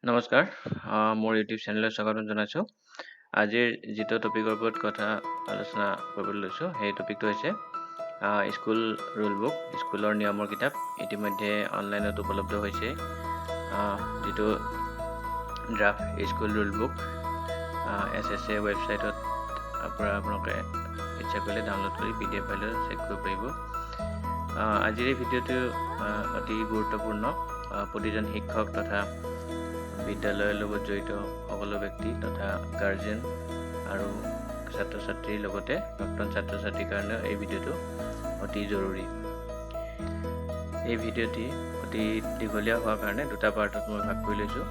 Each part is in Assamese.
নমস্কাৰ মোৰ ইউটিউব চেনেলত স্বাগতম জনাইছোঁ। আজিৰ যিটো টপিকৰ ওপৰত কথা আলোচনা কৰিবলৈ লৈছোঁ সেই টপিকটো হৈছে স্কুল ৰুল বুক, স্কুলৰ নিয়মৰ কিতাপ ইতিমধ্যে অনলাইনত উপলব্ধ হৈছে। যিটো draft school rule book SSA ৱেবছাইটত পৰা আপোনালোকে ইচ্ছা কৰিলে ডাউনলোড কৰি PDF ফাইলত চেক কৰিব পাৰিব। আজিৰ এই ভিডিঅ'টো অতি গুৰুত্বপূৰ্ণ। প্ৰতিজন শিক্ষক তথা বিদ্যালয়ৰ লগত জড়িত সকলো ব্যক্তি তথা গাৰ্জেন আৰু ছাত্ৰ ছাত্ৰীৰ লগতে প্ৰাক্তন ছাত্ৰ ছাত্ৰীৰ কাৰণে এই ভিডিঅ'টো অতি জৰুৰী। এই ভিডিঅ'টি অতি দীঘলীয়া হোৱাৰ কাৰণে দুটা পাৰ্টত মই ভাগ কৰি লৈছোঁ।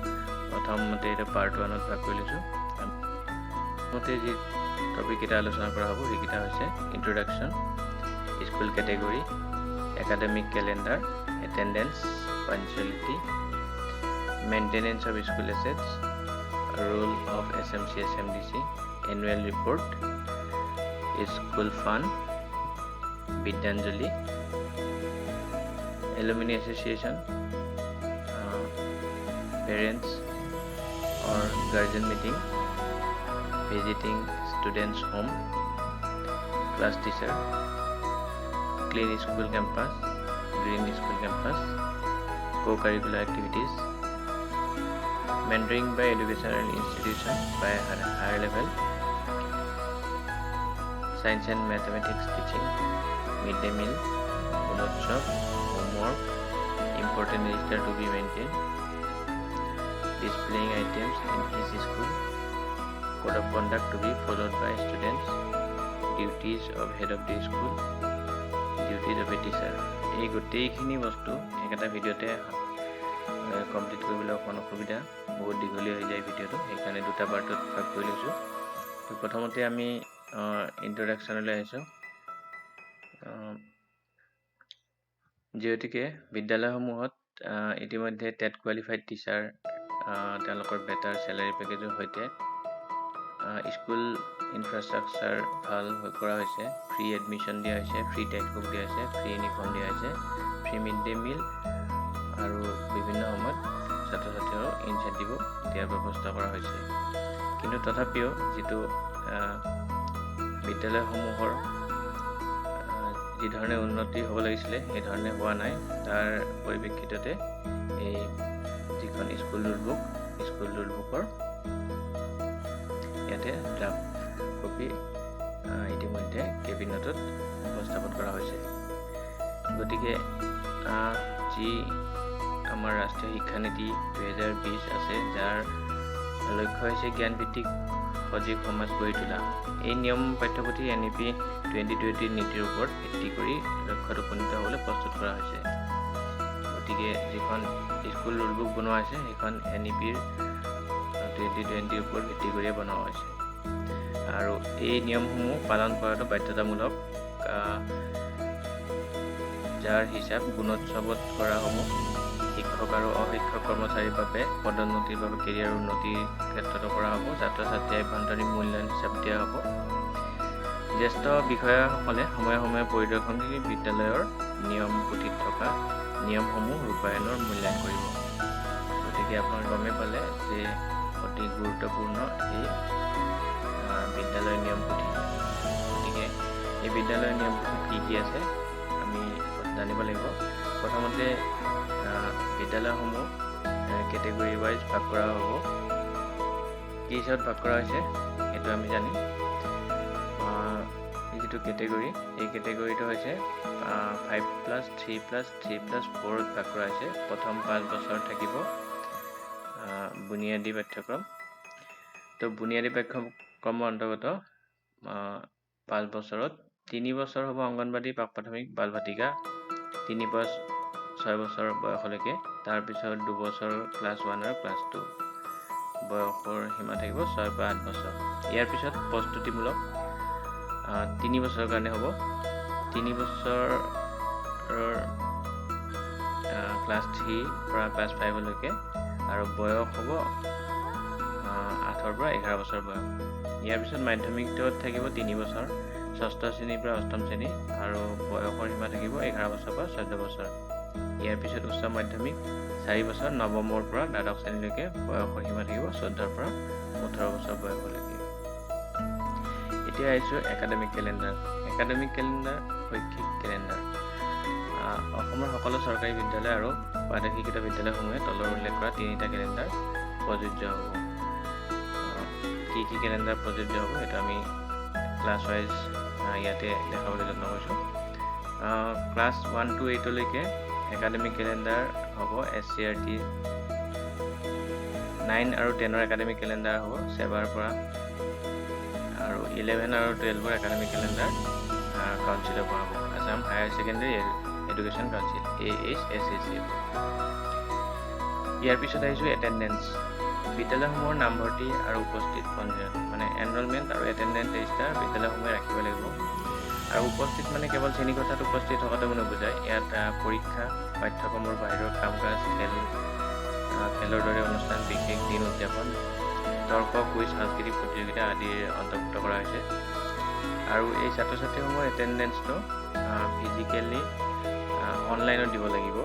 প্ৰথমতে এটা পাৰ্ট 1ত ভাগ কৰি লৈছোঁ। প্ৰথমতে যি টপিককেইটা আলোচনা কৰা হ'ব সেইকেইটা হৈছে introduction, school category, academic calendar, attendance, punctuality, maintenance of school assets, role of SMC SMDC, annual report, school fund, Vidyanjali, alumni association, parents or guardian meeting, visiting students home, class teacher, clean school campus, green school campus, co-curricular activities, mentoring by educational institution by higher level, science and mathematics teaching, midday meal, workshop, homework, important register to be maintained, displaying items in his school, code of conduct to be followed by students, duties of head of the school, duties of a teacher. এই গোটেইখিনি বস্তু একটা ভিডিঅ'তে কমপ্লিট কৰিবলৈ অকণ অসুবিধা, বহুত দীঘলীয়া হৈ যায় ভিডিঅ'টো, সেইকাৰণে দুটা পাৰ্টত ভাগ কৰি লৈছোঁ। তো প্ৰথমতে আমি ইন্ট্ৰডাকশ্যনলৈ আহিছোঁ। যিহেতুকে বিদ্যালয়সমূহত ইতিমধ্যে টেট কোৱালিফাইড টিচাৰ তেওঁলোকৰ বেটাৰ চেলাৰী পেকেজৰ সৈতে স্কুল ইনফ্ৰাষ্ট্ৰাকচাৰ ভাল কৰা হৈছে, ফ্ৰী এডমিশ্যন দিয়া হৈছে, ফ্ৰী টেক্সট বুক দিয়া হৈছে, ফ্ৰী ইউনিফৰ্ম দিয়া হৈছে, ফ্ৰী মিড ডে মিল আৰু বিভিন্ন সময়ত ছাত্ৰ ছাত্ৰীৰো ইনচেণ্টিভো দিয়াৰ ব্যৱস্থা কৰা হৈছে। কিন্তু তথাপিও যিটো বিদ্যালয়সমূহৰ যি ধৰণে উন্নতি হ'ব লাগিছিলে সেই ধৰণে হোৱা নাই, তাৰ পৰিপ্ৰেক্ষিততে এই যিখন স্কুল ৰুল বুকৰ ইয়াতে ড্ৰাফ্ট কপি ইতিমধ্যে কেবিনেটত উপস্থাপন কৰা হৈছে। গতিকে যি আমাৰ ৰাষ্ট্ৰীয় শিক্ষানীতি 2020 আছে, যাৰ লক্ষ্য হৈছে জ্ঞানভিত্তিক সজীৱ সমাজ গঢ়ি তোলা, এই নিয়ম পাঠ্যপুথি NEP 2020 নীতিৰ ওপৰত ভিত্তি কৰি লক্ষ্যত উপনীত হ'বলৈ প্ৰস্তুত কৰা হৈছে। গতিকে যিখন স্কুল ৰুল বুক বনোৱা হৈছে সেইখন NEPৰ 2020ৰ ওপৰত ভিত্তি কৰিয়ে বনোৱা হৈছে আৰু এই নিয়মসমূহ পালন কৰাটো বাধ্যতামূলক, যাৰ হিচাপ গুণোৎসৱত কৰা হ'ব। শিক্ষক আৰু অশিক্ষক কৰ্মচাৰীৰ বাবে পদোন্নতিৰ বাবে কেৰিয়াৰ উন্নতিৰ ক্ষেত্ৰতো কৰা হ'ব। ছাত্ৰ ছাত্ৰীৰ আভ্যন্তৰীণ মূল্যায়ন হিচাপ দিয়া হ'ব। জ্যেষ্ঠ বিষয়াসকলে সময়ে সময়ে পৰিদৰ্শন কৰি বিদ্যালয়ৰ নিয়ম পুথিত থকা নিয়মসমূহ ৰূপায়ণৰ মূল্যায়ন কৰিব। গতিকে আপোনালোকে গমেই পালে যে অতি গুৰুত্বপূৰ্ণ এই বিদ্যালয়ৰ নিয়ম পুথি। গতিকে এই বিদ্যালয়ৰ নিয়ম পুথিত কি আছে আমি জানিব লাগিব। প্ৰথমতে বিদ্যালয়সমূহ কেটেগৰী ৱাইজ ভাগ কৰা হ'ব। কি হিচাপত ভাগ কৰা হৈছে সেইটো আমি জানিম। এই যিটো কেটেগৰী, এই কেটেগৰীটো হৈছে 5+3+3+4ত ভাগ কৰা হৈছে। প্ৰথম 5 বছৰ থাকিব বুনিয়াদী পাঠ্যক্ৰম। তো বুনিয়াদী পাঠ্যক্ৰমৰ অন্তৰ্গত 5 বছৰত 3 বছৰ হ'ব অংগনবাদী, প্ৰাক প্ৰাথমিক, বাল ভাতিকা, 3 পৰা 6 বছৰ বয়সলৈকে। তাৰপিছত 2 বছৰ ক্লাছ 1 আৰু ক্লাছ 2 বয়সৰ সীমা থাকিব 6 পৰা 8 বছৰ। ইয়াৰ পিছত প্ৰস্তুতিমূলক 3 বছৰৰ কাৰণে হ'ব। 3 বছৰৰ ক্লাছ 3 পৰা ক্লাছ 5লৈকে আৰু বয়স হ'ব 8 পৰা 11 বছৰ বয়স। ইয়াৰ পিছত মাধ্যমিকত থাকিব 3 বছৰ, 6ষ্ঠ শ্ৰেণীৰ পৰা 8ম শ্ৰেণী আৰু বয়সৰ সীমা থাকিব 11 বছৰ পৰা 14 বছৰ। ইয়াৰ পিছত উচ্চ মাধ্যমিক 4 বছৰ, নৱমৰ পৰা দ্বাদশ শ্ৰেণীলৈকে বয়সৰ সীমা থাকিব 14ৰ পৰা 18 বছৰ বয়সলৈকে। এতিয়া আহিছোঁ একাডেমিক কেলেণ্ডাৰ। একাডেমিক কেলেণ্ডাৰ শৈক্ষিক কেলেণ্ডাৰ। অসমৰ সকলো চৰকাৰী বিদ্যালয় আৰু প্ৰাদেশিকৃত বিদ্যালয়সমূহে তলৰ উল্লেখ কৰা 3টা কেলেণ্ডাৰ প্ৰযোজ্য হ'ব। কি কি কেলেণ্ডাৰ প্ৰযোজ্য হ'ব সেইটো আমি ক্লাছ ৱাইজ ইয়াতে দেখাবলৈ যত্ন কৰিছোঁ। ক্লাছ 1 to 8 লৈকে একাডেমিক কেলেণ্ডাৰ হ'ব SCRT। 9 আৰু 10ৰ একাডেমিক কেলেণ্ডাৰ হ'ব SEBAৰ পৰা, আৰু 11 আৰু 12ৰ একাডেমিক কেলেণ্ডাৰ কাউন্সিলৰ পৰা হ'ব, Assam higher secondary education council AHSSC। ইয়াৰ পিছত আহিছোঁ এটেণ্ডেঞ্চ। বিদ্যালয়সমূহৰ নামভৰ্তি আৰু উপস্থিত পঞ্জীয়ন, মানে এনৰলমেণ্ট আৰু এটেণ্ডেঞ্চ ৰেজিষ্টাৰ বিদ্যালয়সমূহে ৰাখিব লাগিব। আৰু উপস্থিত মানে কেৱল শ্ৰেণীকোঠাত উপস্থিত থকাটো নুবুজায়। ইয়াত পৰীক্ষা, পাঠ্যক্ৰমৰ বাহিৰৰ কাম কাজ, খেলৰ দৰে অনুষ্ঠান, বিশেষ দিন উদযাপন, তৰ্ক, কুইজ, সাংস্কৃতিক প্ৰতিযোগিতা আদিৰ অন্তৰ্ভুক্ত কৰা হৈছে। আৰু এই ছাত্ৰ ছাত্ৰীসমূহৰ এটেণ্ডেঞ্চটো ফিজিকেলি অনলাইনত দিব লাগিব,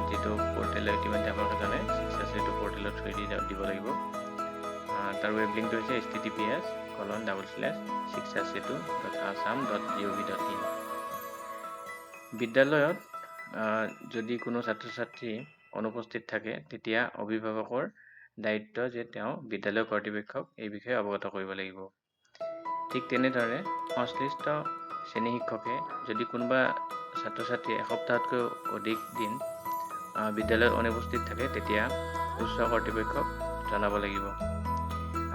যিটো পৰ্টেল ইতিমধ্যে আপোনালোকে জানে 6 সেইটো পৰ্টেলৰ থ্ৰুৱেদি দিব লাগিব। তাৰ ৱেব লিংকটো হৈছে https://682.assam.gov.in। বিদ্যালয়ত যদি কোনো ছাত্ৰ ছাত্ৰী অনুপস্থিত থাকে তেতিয়া অভিভাৱকৰ দায়িত্ব যে তেওঁ বিদ্যালয় কৰ্তৃপক্ষক এই বিষয়ে অৱগত কৰিব লাগিব। ঠিক তেনেদৰে সংশ্লিষ্ট শ্ৰেণী শিক্ষকে যদি কোনোবা ছাত্ৰ ছাত্ৰী এসপ্তাহতকৈ অধিক দিন বিদ্যালয়ত অনুপস্থিত থাকে তেতিয়া উচ্চ কৰ্তৃপক্ষক জনাব লাগিব।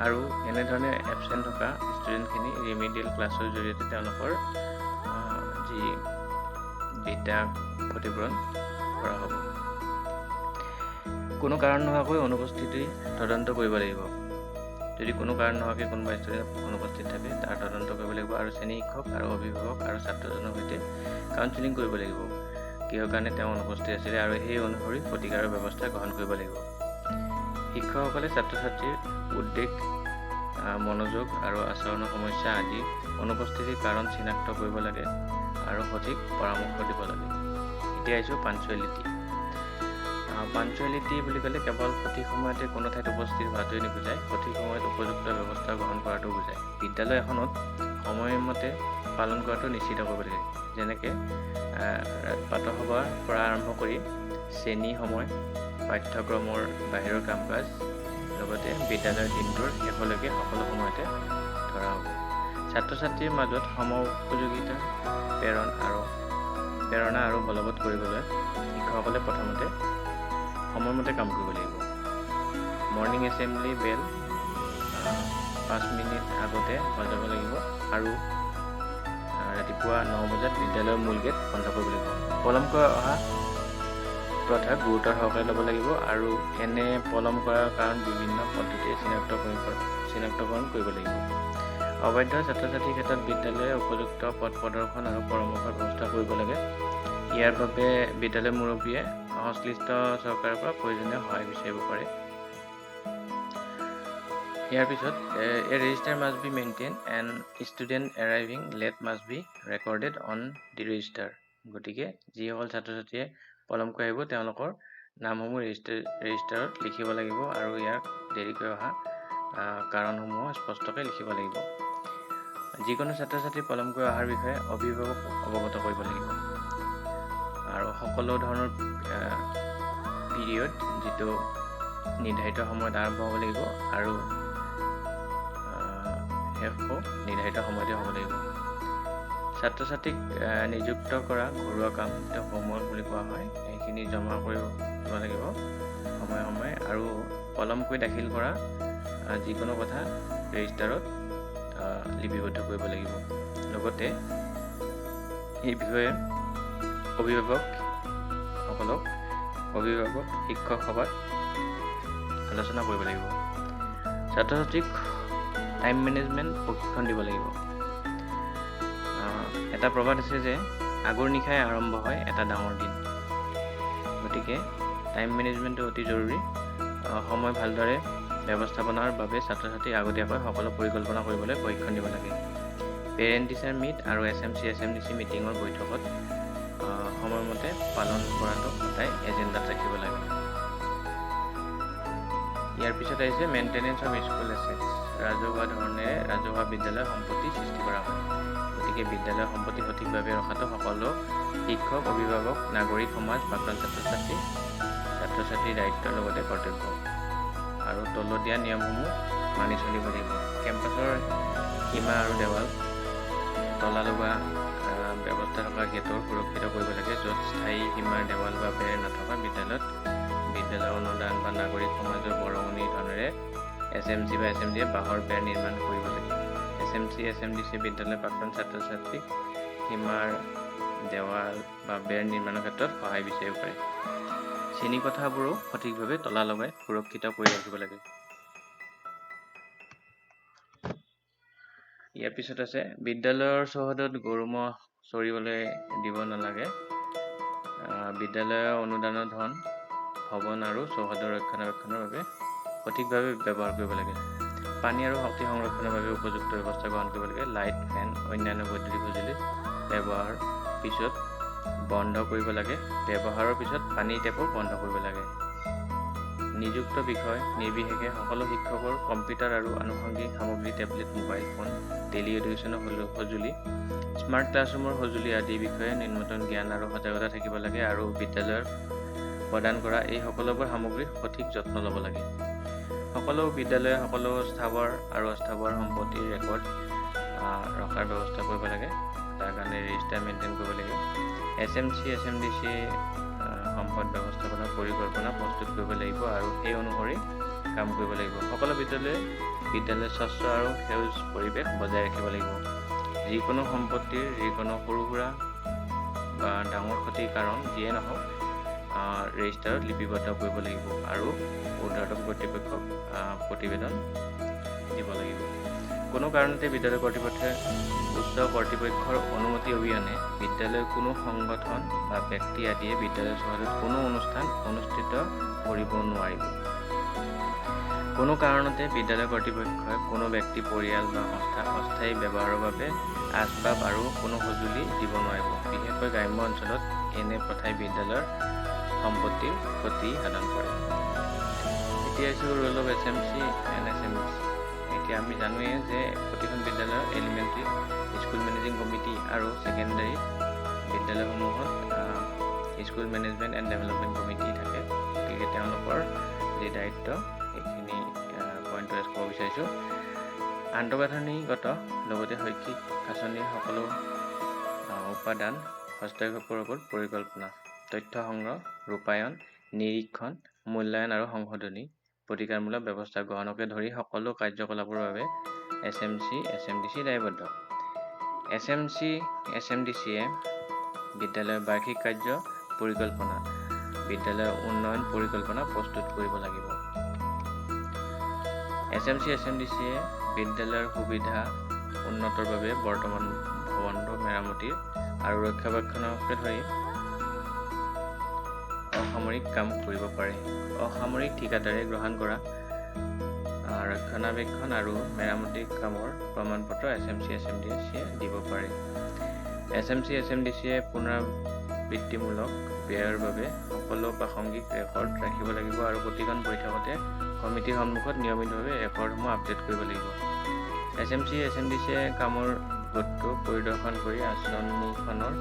আৰু এনেধৰণে এবচেণ্ট থকা ষ্টুডেণ্টখিনি ৰিমিডিয়েল ক্লাছৰ জৰিয়তে তেওঁলোকৰ যি বিদ্যা ক্ষতিপূৰণ কৰা হ'ব। কোনো কাৰণ নোহোৱাকৈ অনুপস্থিতি তদন্ত কৰিব লাগিব। যদি কোনো কাৰণ নোহোৱাকৈ কোনোবা ষ্টুডেণ্ট অনুপস্থিত থাকে তাৰ তদন্ত কৰিব লাগিব, আৰু শ্ৰেণী শিক্ষক আৰু অভিভাৱক আৰু ছাত্ৰজনৰ সৈতে কাউন্সিলিং কৰিব লাগিব কিহৰ কাৰণে তেওঁ অনুপস্থিত আছিলে, আৰু সেই অনুসৰি প্ৰতিকাৰৰ ব্যৱস্থা গ্ৰহণ কৰিব লাগিব। শিক্ষকসকলে ছাত্ৰ ছাত্ৰীৰ উদ্বেগ, মনোযোগ আৰু আচৰণৰ সমস্যা আদি অনুপস্থিতিৰ কাৰণ চিনাক্ত কৰিব লাগে আৰু সঠিক পৰামৰ্শ দিব লাগে। এতিয়া আহিছোঁ পাঞ্চুৱেলিটি। পাঞ্চুৱেলিটি বুলি ক'লে কেৱল সঠিক সময়তে কোনো ঠাইত উপস্থিত হোৱাটোৱে নুবুজায়, সঠিক সময়ত উপযুক্ত ব্যৱস্থা গ্ৰহণ কৰাটো বুজায়। বিদ্যালয় এখনত সময়মতে পালন কৰাটো নিশ্চিত কৰিব লাগে, যেনেকৈ প্ৰাতঃসভাৰ পৰা আৰম্ভ কৰি শ্ৰেণী সময়, পাঠ্যক্ৰমৰ বাহিৰৰ কাম কাজ, লগতে বিদ্যালয়ৰ দিনটোৰ শেষলৈকে সকলো সময়তে ধৰা হ'ব। ছাত্ৰ ছাত্ৰীৰ মাজত সমোপযোগিতা প্ৰেৰণা আৰু বলৱৎ কৰিবলৈ শিক্ষকসকলে প্ৰথমতে সময়মতে কাম কৰিব লাগিব। মৰ্ণিং এছেম্বলি বেল 5 মিনিট আগতে বজাব লাগিব, আৰু ৰাতিপুৱা 9 বজাত বিদ্যালয়ৰ মূল গেট বন্ধ কৰিব লাগিব। পলমকৈ অহা প্ৰথা গুৰুতৰ সহকাৰে ল'ব লাগিব, আৰু এনে পলম কৰাৰ কাৰণ বিভিন্ন পদ্ধতিৰে চিনাক্তকৰণ কৰিব লাগিব। অবাধ্য ছাত্ৰ ছাত্ৰীৰ ক্ষেত্ৰত বিদ্যালয়ে উপযুক্ত পথ প্ৰদৰ্শন আৰু পৰামৰ্শৰ ব্যৱস্থা কৰিব লাগে। ইয়াৰ বাবে বিদ্যালয় মুৰব্বীয়ে সংশ্লিষ্ট চৰকাৰৰ পৰা প্ৰয়োজনীয় সহায় বিচাৰিব পাৰে। ইয়াৰ পিছত a register must be maintained and student arriving late must be recorded on the register। গতিকে যিসকল ছাত্ৰ ছাত্ৰীয়ে পলমকৈ আহিব তেওঁলোকৰ নামসমূহ ৰেজিষ্টাৰত লিখিব লাগিব, আৰু ইয়াক দেৰিকৈ অহা কাৰণসমূহ স্পষ্টকৈ লিখিব লাগিব। যিকোনো ছাত্ৰ ছাত্ৰী পলমকৈ অহাৰ বিষয়ে অভিভাৱক অৱগত কৰিব লাগিব, আৰু সকলো ধৰণৰ পিৰিয়ড যিটো নিৰ্ধাৰিত সময়ত আৰম্ভ হ'ব লাগিব আৰু শেষো নিৰ্ধাৰিত সময়তে হ'ব লাগিব। ছাত্ৰ ছাত্ৰীক নিযুক্ত কৰা ঘৰুৱা কাম যিটো হোমৱৰ্ক বুলি কোৱা হয় সেইখিনি জমা কৰিব লাগিব সময়ে সময়ে, আৰু পলমকৈ দাখিল কৰা যিকোনো কথা ৰেজিষ্টাৰত লিপিবদ্ধ কৰিব লাগিব। লগতে এই বিষয়ে অভিভাৱক শিক্ষক সভাত আলোচনা কৰিব লাগিব। ছাত্ৰ ছাত্ৰীক টাইম মেনেজমেণ্ট প্ৰশিক্ষণ দিব লাগিব। এটা প্ৰবাদ আছে যে আগৰ নিশাই আৰম্ভ হয় এটা ডাঙৰ দিন, গতিকে টাইম মেনেজমেণ্টটো অতি জৰুৰী। সময় ভালদৰে ব্যৱস্থাপনাৰ বাবে ছাত্ৰ ছাত্ৰীক আগতীয়াকৈ সকলো পৰিকল্পনা কৰিবলৈ প্ৰশিক্ষণ দিব লাগে। পেৰেণ্ট টিচাৰ মিট আৰু SMC SMDC মিটিঙৰ বৈঠকত সময়মতে পালন কৰাটো সদায় এজেণ্ডাত ৰাখিব লাগে। ইয়াৰ পিছত আহিছে মেইনটেনেন্স অফ স্কুল এছেটছ। ৰাজহুৱা ধৰণেৰে ৰাজহুৱা বিদ্যালয় সম্পত্তি সৃষ্টি কৰা হয়। গতিকে বিদ্যালয় সম্পত্তি সঠিকভাৱে ৰখাটো সকলো শিক্ষক, অভিভাৱক, নাগৰিক সমাজ, প্ৰাক্তন ছাত্ৰ-ছাত্ৰীৰ দায়িত্বৰ লগতে কৰ্তব্য। আৰু তলত দিয়া নিয়মসমূহ মানি চলিব লাগিব। কেম্পাছৰ সীমা আৰু দেৱাল তলা লগোৱা ব্যৱস্থা থকা গেটৰ সুৰক্ষিত কৰিব লাগে। য'ত স্থায়ী সীমাৰ দেৱাল বা বেৰ নথকা বিদ্যালয় অনুদান বা নাগৰিক সমাজৰ বৰঙণি ধনেৰে SMC বা SMD বাঁহৰ বেৰ নিৰ্মাণ কৰিব লাগে। SMC, SMDC বিদ্যালয় প্ৰাক্তন ছাত্ৰ-ছাত্ৰীক সীমাৰ দেৱাল বা বেৰ নিৰ্মাণৰ ক্ষেত্ৰত সহায় বিচাৰিব পাৰে। শ্ৰেণীকোঠাবোৰো সঠিকভাৱে তলা লগাই সুৰক্ষিত কৰি ৰাখিব লাগে। ইয়াৰ পিছত আছে বিদ্যালয়ৰ চৌহদত গৰু ম'হ চৰিবলৈ দিব নালাগে। বিদ্যালয়ৰ অনুদানৰ ধন ভৱন আৰু চৌহদৰ ৰক্ষণাবেক্ষণৰ বাবে সঠিকভাৱে ব্যৱহাৰ কৰিব লাগে। পানী আৰু শক্তি সংৰক্ষণৰ বাবে উপযুক্ত ব্যৱস্থা গ্ৰহণ কৰিব লাগে। লাইট, ফেন, অন্যান্য বৈদ্যুতিক সঁজুলি ব্যৱহাৰৰ পিছত বন্ধ কৰিব লাগে। ব্যৱহাৰৰ পিছত পানীৰ টেপো বন্ধ কৰিব লাগে। নিযুক্ত বিষয় নিৰ্বিশেষে সকলো শিক্ষকৰ কম্পিউটাৰ আৰু আনুষংগিক সামগ্ৰী, টেবলেট, মোবাইল ফোন, টেলি এডুকেশ্যনৰ সঁজুলি, স্মাৰ্ট ক্লাছৰুমৰ সঁজুলি আদিৰ বিষয়ে ন্যূনতম জ্ঞান আৰু সজাগতা থাকিব লাগে আৰু বিদ্যালয়ৰ প্ৰদান কৰা এই সকলোবোৰ সামগ্ৰীৰ সঠিক যত্ন ল'ব লাগে। সকলো বিদ্যালয়ে সকলো স্থাৱৰ আৰু অস্থাৱৰ সম্পত্তিৰ ৰেকৰ্ড ৰখাৰ ব্যৱস্থা কৰিব লাগে। তাৰ কাৰণে ৰেজিষ্টাৰ মেইনটেইন কৰিব লাগে। SMC, SMDC সম্পদ ব্যৱস্থাপনা পৰিকল্পনা প্ৰস্তুত কৰিব লাগিব আৰু সেই অনুসৰি কাম কৰিব লাগিব। সকলো বিদ্যালয়ে স্বচ্ছ আৰু সেউজ পৰিৱেশ বজাই ৰাখিব লাগিব। যিকোনো সম্পত্তিৰ যিকোনো সৰু সুৰা বা ডাঙৰ ক্ষতিৰ কাৰণ যিয়ে নহওক ৰেজিষ্টাৰত লিপিবদ্ধ কৰিব লাগিব আৰু ঊৰ্ধ্বতন কৰ্তৃপক্ষক প্ৰতিবেদন দিব লাগিব। কোনো কাৰণতে বিদ্যালয় কৰ্তৃপক্ষে উচ্চ কৰ্তৃপক্ষৰ অনুমতি অবিহনে বিদ্যালয়ৰ কোনো সংগঠন বা ব্যক্তি আদিয়ে বিদ্যালয়ৰ চৌহদত কোনো অনুষ্ঠান অনুষ্ঠিত কৰিব নোৱাৰিব। কোনো কাৰণতে বিদ্যালয় কৰ্তৃপক্ষই কোনো ব্যক্তি, পৰিয়াল বা সংস্থা অস্থায়ী ব্যৱহাৰৰ বাবে আচবাব আৰু কোনো সঁজুলি দিব নোৱাৰিব। বিশেষকৈ গ্ৰাম্য অঞ্চলত এনে প্ৰথাই বিদ্যালয়ৰ সম্পত্তিৰ ক্ষতি সাধন কৰে। এতিয়া আহিছোঁ roll of SMC and SMDC। এতিয়া আমি জানোৱেই যে প্ৰতিখন বিদ্যালয়ৰ এলিমেণ্টাৰী স্কুল মেনেজিং কমিটি আৰু ছেকেণ্ডাৰী বিদ্যালয়সমূহত school management and development committee থাকে। গতিকে তেওঁলোকৰ যি দায়িত্ব সেইখিনি পইণ্ট ৱাইজ ক'ব বিচাৰিছোঁ। আন্তঃগাঁথনিগত লগতে শৈক্ষিক আঁচনিৰ সকলো উপাদান হস্তক্ষেপৰ ওপৰত পৰিকল্পনা, তথ্য সংগ্ৰহ, ৰূপায়ণ, নিৰীক্ষণ, মূল্যায়ন আৰু সংশোধনী, প্ৰতিকাৰমূলক ব্যৱস্থা গ্ৰহণকে ধৰি সকলো কাৰ্যকলাপৰ বাবে SMC, SMDC দায়বদ্ধ। SMC, SMDCয়ে বিদ্যালয়ৰ বাৰ্ষিক কাৰ্য পৰিকল্পনা, বিদ্যালয়ৰ উন্নয়ন পৰিকল্পনা প্ৰস্তুত কৰিব লাগিব। SMC, SMDCয়ে বিদ্যালয়ৰ সুবিধা উন্নতৰ বাবে বৰ্তমান ভৱনটো মেৰামতিৰ আৰু ৰক্ষণাবেক্ষণকে ধৰি অসামৰিক কাম কৰিব পাৰে। অসামৰিক ঠিকাদাৰে গ্ৰহণ কৰা ৰক্ষণাবেক্ষণ আৰু মেৰামতি কামৰ প্ৰমাণপত্ৰ SMC, SMDCয়ে দিব পাৰে। SMC, SMDCয়ে পুনৰাবৃত্তিমূলক ব্যয়ৰ বাবে সকলো প্ৰাসংগিক ৰেকৰ্ড ৰাখিব লাগিব আৰু প্ৰতিখন বৈঠকতে কমিটিৰ সন্মুখত নিয়মিতভাৱে ৰেকৰ্ডসমূহ আপডেট কৰিব লাগিব। SMC, SMDCয়ে কামৰ গোটটো পৰিদৰ্শন কৰি আঁচনিখনৰ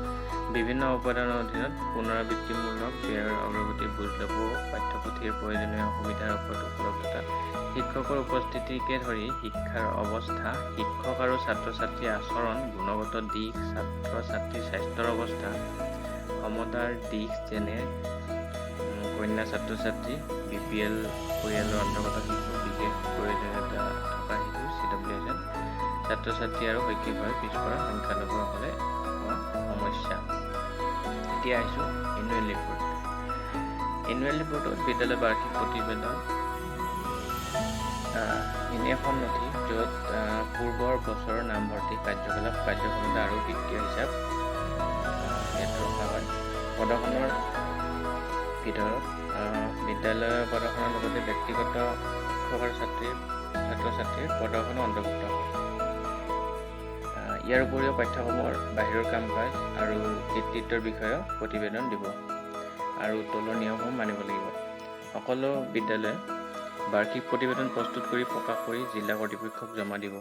বিভিন্ন উপাদানৰ অধীনত পুনৰাবৃত্তিমূলক ব্যয়ৰ অগ্ৰগতি বুজ ল'ব। পাঠ্যপুথিৰ প্ৰয়োজনীয় সুবিধাৰ ওপৰত উপলব্ধতা, শিক্ষকৰ উপস্থিতিকে ধৰি শিক্ষাৰ অৱস্থা, শিক্ষক আৰু ছাত্ৰ-ছাত্ৰীৰ আচৰণ, গুণগত দিশ, ছাত্ৰ-ছাত্ৰীৰ স্বাস্থ্যৰ অৱস্থা, ক্ষমতাৰ দিশ যেনে কন্যা ছাত্ৰ-ছাত্ৰী, BPL পৰিয়ালৰ অন্তৰ্গত শিশু, বিশেষ প্ৰয়োজনীয়তা থকা শিশু, CWSN, ছাত্ৰ-ছাত্ৰী আৰু শৈক্ষিকভাৱে পিছপৰা সংখ্যালঘুসকলে হোৱা সমস্যা। এতিয়া আহিছোঁ এনুৱেল ৰিপৰ্ট। এনুৱেল ৰিপৰ্টত বিদ্যালয়ৰ বাৰ্ষিক প্ৰতিবেদন এনে এখন নথি য'ত পূৰ্বৰ বছৰৰ নামভৰ্তি, কাৰ্যকলাপ, কাৰ্যক্ষমতা আৰু বিত্তীয় হিচাপ ইয়াত ৰখা হয়। প্ৰদৰ্শনৰ ভিতৰত বিদ্যালয়ৰ প্ৰদৰ্শনৰ লগতে ব্যক্তিগত শিক্ষক আৰু ছাত্ৰ-ছাত্ৰীৰ প্ৰদৰ্শনো অন্তৰ্ভুক্ত হয়। ইয়াৰ উপৰিও পাঠ্যক্ৰমৰ বাহিৰৰ কাম কাজ আৰু কৃতিত্বৰ বিষয়ে প্ৰতিবেদন দিব আৰু তলৰ নিয়মসমূহ মানিব লাগিব। সকলো বিদ্যালয়ে বাৰ্ষিক প্ৰতিবেদন প্ৰস্তুত কৰি প্ৰকাশ কৰি জিলা কৰ্তৃপক্ষক জমা দিব।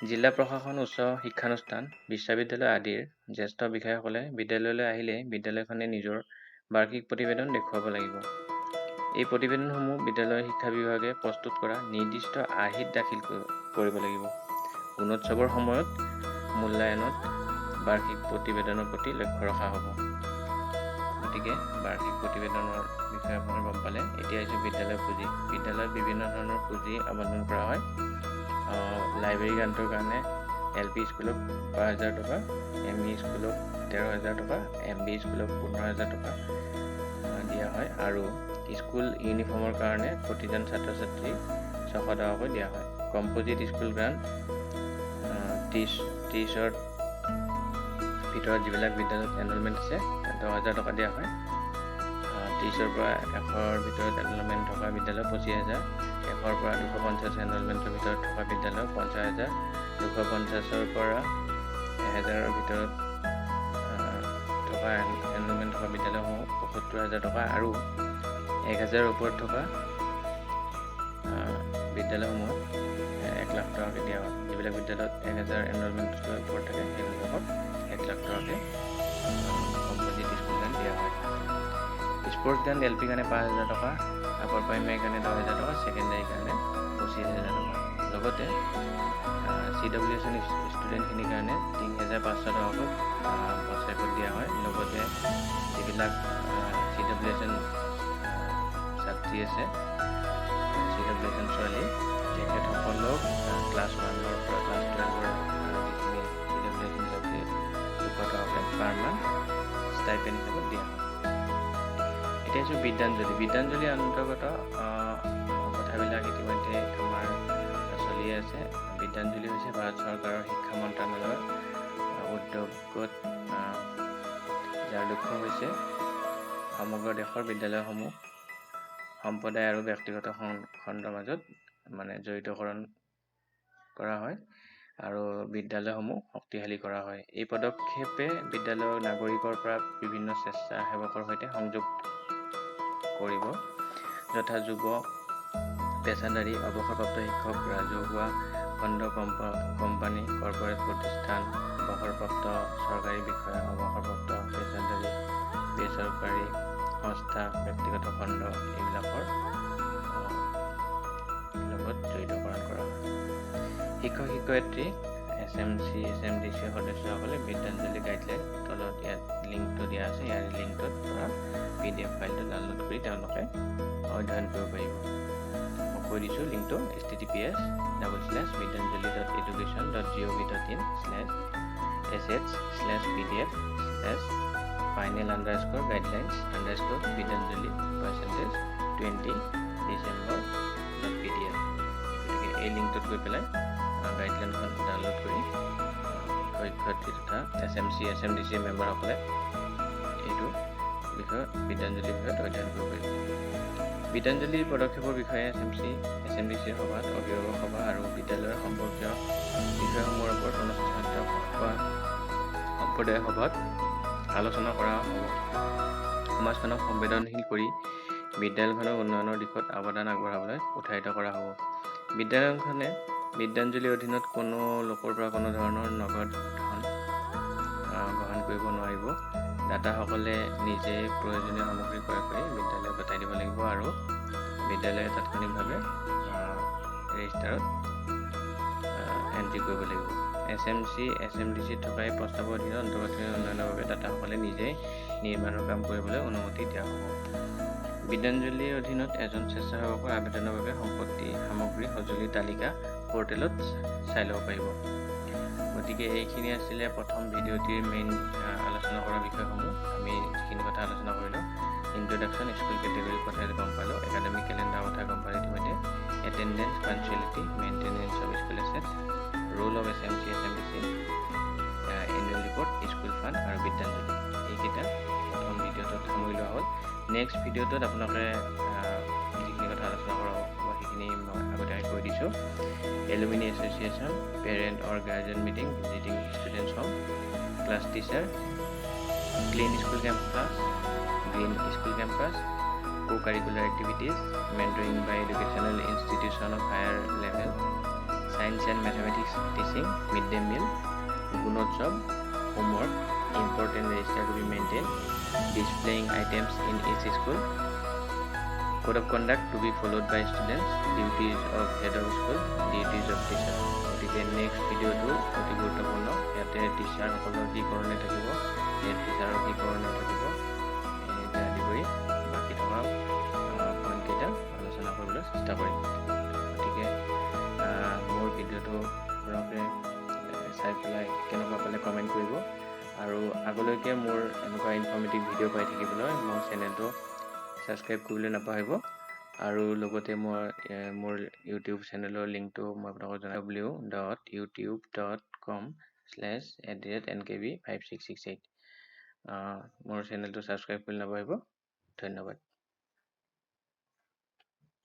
জিলা প্ৰশাসন, উচ্চ শিক্ষানুষ্ঠান, বিশ্ববিদ্যালয় আদিৰ জ্যেষ্ঠ বিষয়াসকলে বিদ্যালয়লৈ আহিলে বিদ্যালয়খনে নিজৰ বাৰ্ষিক প্ৰতিবেদন দেখুৱাব লাগিব। এই প্ৰতিবেদনসমূহ বিদ্যালয়ৰ শিক্ষা বিভাগে প্ৰস্তুত কৰা নিৰ্দিষ্ট আৰ্হিত দাখিল কৰিব লাগিব। গুণোৎসৱৰ সময়ত মূল্যায়নত বাৰ্ষিক প্ৰতিবেদনৰ প্ৰতি লক্ষ্য ৰখা হ'ব। গতিকে বাৰ্ষিক প্ৰতিবেদনৰ বিষয়ে আপোনালোকে গম পালে। এতিয়া আহিছোঁ বিদ্যালয়ৰ পুঁজি। বিদ্যালয়ত বিভিন্ন ধৰণৰ পুঁজি আবণ্টন কৰা হয়। লাইব্ৰেৰী গ্ৰাণ্টৰ কাৰণে LP স্কুলক ৫,০০০ টকা, ME স্কুলক ১৩,০০০ টকা, MB স্কুলক ১৫,০০০ টকা দিয়া হয় আৰু স্কুল ইউনিফৰ্মৰ কাৰণে প্ৰতিজন ছাত্ৰ ছাত্ৰী ৬০০ টকাকৈ দিয়া হয়। কম্পজিট স্কুল গ্ৰাণ্ট ৩০ৰ ভিতৰত যিবিলাক বিদ্যালয়ত এনৰলমেণ্ট আছে ১০,০০০ টকা দিয়া হয়। ৩০ৰ পৰা ১০০ৰ ভিতৰত এনৰলমেণ্ট থকা বিদ্যালয় ২৫,০০০, ১০০ৰ পৰা ২৫০ এনৰলমেণ্টৰ ভিতৰত থকা বিদ্যালয় ৫০,০০০, ২৫০ৰ পৰা ১,০০০ৰ ভিতৰত থকা এনৰলমেণ্ট থকা বিদ্যালয়সমূহ ৭৫,০০০ টকা আৰু ১,০০০ৰ ওপৰত থকা বিদ্যালয়সমূহত ১,০০,০০০ টকাকৈ দিয়া হয়। যিবিলাক বিদ্যালয়ত ১,০০০ এনৰলমেণ্টৰ ওপৰত থাকে সেইবিলাকক ১,০০,০০০ টকাকৈ কম্পজিট স্কুল গ্ৰাণ্ট দিয়া হয়। স্পৰ্টছ গ্ৰাণ্ট LP কাৰণে ৫,০০০ টকা, আপাৰ প্ৰাইমেৰীৰ কাৰণে ১০,০০০ টকা, ছেকেণ্ডাৰীৰ কাৰণে ২৫,০০০ টকা। লগতে CWSN ষ্টুডেণ্টখিনিৰ কাৰণে ৩,৫০০ টকাকৈ বছৰেকত দিয়া হয়। লগতে যিবিলাক CWSN ছাত্ৰী আছে, CWSN ছোৱালী, তেখেতসকলক ক্লাছ 1ৰ পৰা ক্লাছ 12ৰ যিখিনি CWSN ছাত্ৰী ২০০ টকাকৈ পাৰ মান্থ ষ্টাইপেণ্ড হিচাপত দিয়া হয়। এতিয়া আছোঁ বিদ্যাঞ্জলি। বিদ্যাঞ্জলিৰ অন্তৰ্গত কথাবিলাক ইতিমধ্যে আমাৰ চলিয়ে আছে। বিদ্যাঞ্জলি হৈছে ভাৰত চৰকাৰৰ শিক্ষা মন্ত্ৰালয়ৰ উদ্যোগত, যাৰ লক্ষ্য হৈছে সমগ্ৰ দেশৰ বিদ্যালয়সমূহ সম্প্ৰদায় আৰু ব্যক্তিগত খণ্ডৰ মাজত জড়িতকৰণ কৰা হয় আৰু বিদ্যালয়সমূহ শক্তিশালী কৰা হয়। এই পদক্ষেপে বিদ্যালয়ৰ নাগৰিকৰ পৰা বিভিন্ন স্বেচ্ছাসেৱকৰ সৈতে সংযোগ কৰিব, যথা যুৱ, পেছাদাৰী, অৱসৰপ্ৰাপ্ত শিক্ষক, ৰাজহুৱা খণ্ড কোম্পানী, কৰ্পৰেট প্ৰতিষ্ঠান, অৱসৰপ্ৰাপ্ত চৰকাৰী বিষয়া, অৱসৰপ্ৰাপ্ত পেছাদাৰী, বেচৰকাৰী সংস্থা, ব্যক্তিগত খণ্ড এইবিলাকৰ লগত জড়িতকৰণ কৰা হয়। শিক্ষক শিক্ষয়িত্ৰী, SMC, SMDC সদস্যসকলে বিদ্যাঞ্জলি গাইডলাইন তলত ইয়াত লিংকটো দিয়া আছে। ইয়াৰ লিংকটোৰ পৰা PDF ফাইলটো ডাউনলোড কৰি তেওঁলোকে অধ্যয়ন কৰিব পাৰিব। মই কৈ দিছোঁ লিংকটো https://vidanjali.edu.in/ss/final_guidelines_20 গতিকে এই লিংকটোত গৈ পেলাই গাইডলাইনখন ডাউনলোড কৰি শিক্ষয়িত্ৰী তথা SMC, SMDC মেম্বাৰসকলে এইটো বিষয়ে বিদ্যাঞ্জলিৰ বিষয়ত অধ্যয়ন কৰিব পাৰিব। বিদ্যাঞ্জলিৰ পদক্ষেপৰ বিষয়ে SMC, SMDCৰ সভাত অভিভাৱক সভা আৰু বিদ্যালয়ৰ সম্পৰ্কীয় বিষয়সমূহৰ ওপৰত অনুষ্ঠিত হোৱা সম্প্ৰদায় সভাত আলোচনা কৰা হ'ব। সমাজখনক সংবেদনশীল কৰি বিদ্যালয়খনৰ উন্নয়নৰ দিশত অৱদান আগবঢ়াবলৈ উৎসাহিত কৰা হ'ব। বিদ্যালয়খনে বিদ্যাঞ্জলিৰ অধীনত কোনো লোকৰ পৰা কোনো ধৰণৰ নগদ ধন গ্ৰহণ কৰিব নোৱাৰিব। দাতাসকলে নিজে প্ৰয়োজনীয় সামগ্ৰী ক্ৰয় কৰি বিদ্যালয়ক গতাই দিব লাগিব আৰু বিদ্যালয়ে তাৎক্ষণিকভাৱে ৰেজিষ্টাৰত এণ্ট্ৰি কৰিব লাগিব। SMC, SMDC থকা এই প্ৰস্তাৱৰ অধীনত অন্তৰ্গত উন্নয়নৰ বাবে দাতাসকলে নিজেই নিৰ্মাণৰ কাম কৰিবলৈ অনুমতি দিয়া হ'ব। বিদ্যাঞ্জলিৰ অধীনত এজন স্বেচ্ছাসেৱকৰ আবেদনৰ বাবে সম্পত্তি, সামগ্ৰী, সঁজুলিৰ তালিকা পৰ্টেলত চাই ল'ব পাৰিব। গতিকে এইখিনি আছিলে প্ৰথম ভিডিঅ'টিৰ মেইন আলোচনা কৰা বিষয়সমূহ। আমি যিখিনি কথা আলোচনা কৰিলোঁ, ইন্ট্ৰডাকশ্যন, স্কুল কেটেগৰীৰ কথা গম পালোঁ, একাডেমিক কেলেণ্ডাৰৰ কথা গম পালোঁ ইতিমধ্যে, attendance, punctuality, maintenance of school assets, role of SMC, SMDC, annual report, school fund আৰু বিদ্যাঞ্জলি। এইকেইটা প্ৰথম ভিডিঅ'টোত সামৰি লোৱা হ'ল। নেক্সট ভিডিঅ'টোত আপোনালোকে যিখিনি কথা আলোচনা কৰা হ'ব সেইখিনি মই আগতীয়াকৈ কৈ দিছোঁ। alumni association, parent or guardian meeting, visiting students home, class teacher, clean school campus, green school campus, co-curricular activities, mentoring by educational institution of higher level, science and mathematics teaching, midday meal, gunotsav, homework, important register to be maintained, displaying items in each school, code of conduct to be followed by students, duties of head of school, duties of teacher. গতিকে নেক্সট ভিডিঅ'টো অতি গুৰুত্বপূৰ্ণ। ইয়াতে টিচাৰসকলৰ কি কৰণে থাকিব, হেড টিচাৰৰ কি কৰণে থাকিব, আদি কৰি বাকী থকা পইণ্টকেইটা আলোচনা কৰিবলৈ চেষ্টা কৰিম। গতিকে মোৰ ভিডিঅ'টো আপোনালোকে চাই পেলাই কেনেকুৱা পালে কমেণ্ট কৰিব, আৰু আগলৈকে মোৰ এনেকুৱা ইনফৰ্মেটিভ ভিডিঅ' পাই থাকিবলৈ মোৰ চেনেলটো ছাবস্ক্ৰাইব কৰিবলৈ নাপাহৰিব। আৰু লগতে মই মোৰ ইউটিউব চেনেলৰ লিংকটো মই আপোনালোকক জনাই www.youtube.com/@nkb5668 মোৰ চেনেলটো ছাবস্ক্ৰাইব কৰি নাপাহৰিব। ধন্যবাদ।